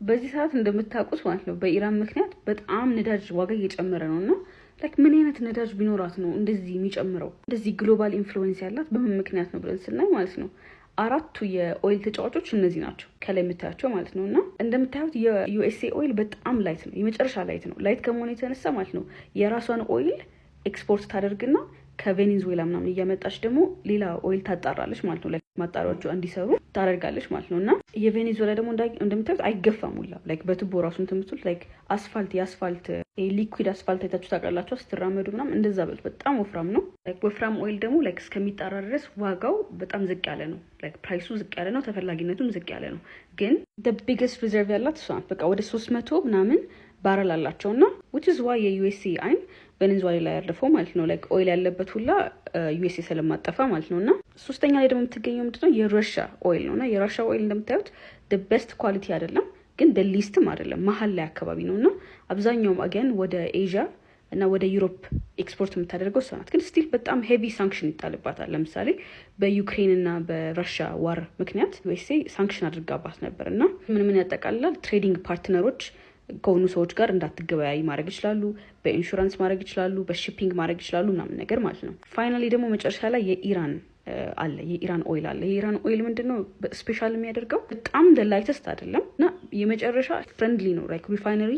በዚህ ሰዓት እንደምታውቁት ማለት ነው በኢራን ምክንያት በጣም ነዳጅ ዋጋ እየጨመረ ነውና ላይክ ምን አይነት ነዳጅ ቢኖራት ነው እንደዚህ የሚጨምረው? እንደዚህ ግሎባል ኢንፍሉዌንስ ያላት በምን ምክንያት ነው ብለን ስናይ ማለት ነው አራቱ የኦይል ተጫዋቾች እነዚህ ናቸው ከላይ የምታያቸው ማለት ነው። እና እንደምታዩት የዩኤስኤ ኦይል በጣም ላይት ነው፣ የመጨረሻ ላይት ነው። ላይት ከመሆኑ የተነሳ ማለት ነው የራሷን ኦይል ኤክስፖርት ታደርግና ከቬኔዙዌላ ምናምን እያመጣች ደግሞ ሌላ ኦይል ታጣራለች ማለት ነው። ላይክ ማጣሪያዎቹ እንዲሰሩ ታደርጋለች ማለት ነው። እና የቬኔዙዌላ ደግሞ እንደምታዩት አይገፋም ሁላ ላይክ በቱቦ ራሱ እንትምቱት ላይክ የአስፋልት ሊኩዊድ አስፋልት አይታችሁ ታውቃላችሁ ስትራመዱ ምናምን እንደዛ በሉት በጣም ወፍራም ነው። ላይክ ወፍራም ኦይል ደግሞ ላይክ እስከሚጣራ ድረስ ዋጋው በጣም ዝቅ ያለ ነው። ላይክ ፕራይሱ ዝቅ ያለ ነው፣ ተፈላጊነቱም ዝቅ ያለ ነው። ግን the biggest reserve ያላት እሷ በቃ ወደ 300 ምናምን ባረል አላቸው እና which is why የዩኤስኤ አይን ቬኔዙዌላ ላይ ያረፈው ማለት ነው። ላይክ ኦይል ያለበት ሁላ ዩኤስኤ ስለማጠፋ ማለት ነው። እና ሶስተኛ ላይ ደግሞ የምትገኘው ምንድነው የራሻ ኦይል ነው። እና የራሻ ኦይል እንደምታዩት the best quality አይደለም ግን the leastም አይደለም መሀል ላይ አካባቢ ነው። እና አብዛኛውም አገን ወደ ኤዥያ እና ወደ ዩሮፕ ኤክስፖርት የምታደርገው እሷ ናት። ግን ስቲል በጣም ሄቪ ሳንክሽን ይጣልባታል። ለምሳሌ በዩክሬን እና በራሻ ዋር ምክንያት ዩኤስኤ ሳንክሽን አድርጋባት ነበር። እና ምን ያጠቃልላል? ትሬዲንግ ፓርትነሮች ከሆኑ ሰዎች ጋር እንዳትገበያይ ማድረግ ይችላሉ፣ በኢንሹራንስ ማድረግ ይችላሉ፣ በሺፒንግ ማድረግ ይችላሉ ምናምን ነገር ማለት ነው። ፋይናሊ ደግሞ መጨረሻ ላይ የኢራን ኦይል አለ። የኢራን ኦይል ምንድነው ስፔሻል የሚያደርገው? በጣም ላይተስት አይደለም እና የመጨረሻ ፍሬንድሊ ነው። ላይክ ሪፋይነሪ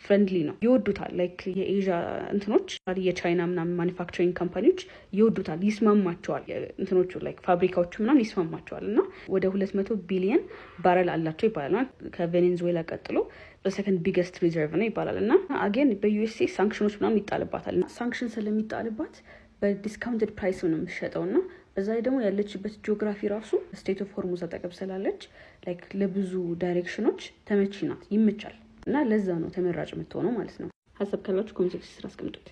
ፍሬንድሊ ነው፣ ይወዱታል። ላይክ የኤዥያ እንትኖች የቻይና ምናምን ማኒፋክቸሪንግ ካምፓኒዎች ይወዱታል፣ ይስማማቸዋል። እንትኖቹ ላይክ ፋብሪካዎቹ ምናምን ይስማማቸዋል። እና ወደ 200 ቢሊየን ባረል አላቸው ይባላል። ከቬኔዙዌላ ቀጥሎ በሰከንድ ቢገስት ሪዘርቭ ነው ይባላል። እና አጌን በዩኤስኤ ሳንክሽኖች ምናምን ይጣልባታል። እና ሳንክሽን ስለሚጣልባት በዲስካውንትድ ፕራይስ ነው የምትሸጠው። እና በዛ ላይ ደግሞ ያለችበት ጂኦግራፊ ራሱ ስቴት ኦፍ ሆርሙዝ አጠገብ ስላለች ላይክ ለብዙ ዳይሬክሽኖች ተመቺ ናት፣ ይመቻል። እና ለዛ ነው ተመራጭ የምትሆነው ማለት ነው። ሀሳብ ካላችሁ ኮሜንት ሴክሽን ስራ አስቀምጡት።